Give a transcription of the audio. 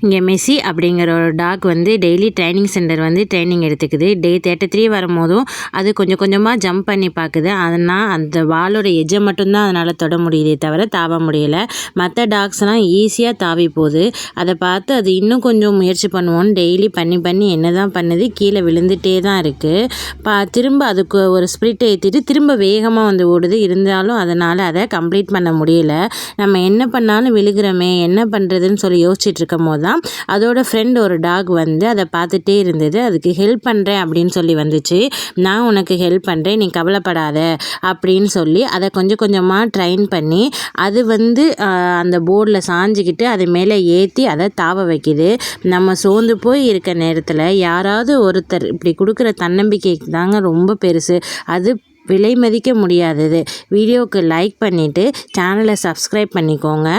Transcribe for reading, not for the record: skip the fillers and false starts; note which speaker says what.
Speaker 1: இங்கே மெஸ்ஸி அப்படிங்கிற ஒரு டாக் வந்து டெய்லி ட்ரைனிங் சென்டர் வந்து ட்ரைனிங் எடுத்துக்குது. டே 33 வரும்போதும் அது கொஞ்சம் கொஞ்சமாக ஜம்ப் பண்ணி பார்க்குது. அதனால் அந்த வாலோட எஜ்ஜை மட்டும்தான் அதனால் தொட முடியுதே தவிர தாவ முடியலை. மற்ற டாக்ஸ்லாம் ஈஸியாக தாவி போகுது. அதை பார்த்து அது இன்னும் கொஞ்சம் முயற்சி பண்ணுவோன்னு டெய்லி பண்ணி என்ன தான் பண்ணுது, கீழே விழுந்துகிட்டே தான் இருக்குது. திரும்ப அதுக்கு ஒரு ஸ்பிரிட் ஏற்றிட்டு திரும்ப வேகமாக வந்து ஓடுது. இருந்தாலும் அதனால் அதை கம்ப்ளீட் பண்ண முடியல. நம்ம என்ன பண்ணாலும் விழுகிறோமே, என்ன பண்ணுறதுன்னு சொல்லி யோசிச்சுட்டு இருக்கும் போது தான் அதோட ஃப்ரெண்ட் ஒரு டாக் வந்து அதை பார்த்துட்டே இருந்தது. அதுக்கு ஹெல்ப் பண்ணுறேன் அப்படின்னு சொல்லி வந்துச்சு. நான் உனக்கு ஹெல்ப் பண்ணுறேன், நீ கவலைப்படாத அப்படின்னு சொல்லி அதை கொஞ்சம் கொஞ்சமாக ட்ரைன் பண்ணி அது வந்து அந்த போர்டில் சாஞ்சிக்கிட்டு அது மேலே ஏற்றி அதை தாவ வைக்கிது. நம்ம சோர்ந்து போய் இருக்க நேரத்தில் யாராவது ஒருத்தர் இப்படி கொடுக்குற தன்னம்பிக்கை தாங்க ரொம்ப பெருசு. அது விலை மதிக்க முடியாதது. வீடியோவுக்கு லைக் பண்ணிவிட்டு சேனலை சப்ஸ்கிரைப் பண்ணிக்கோங்க.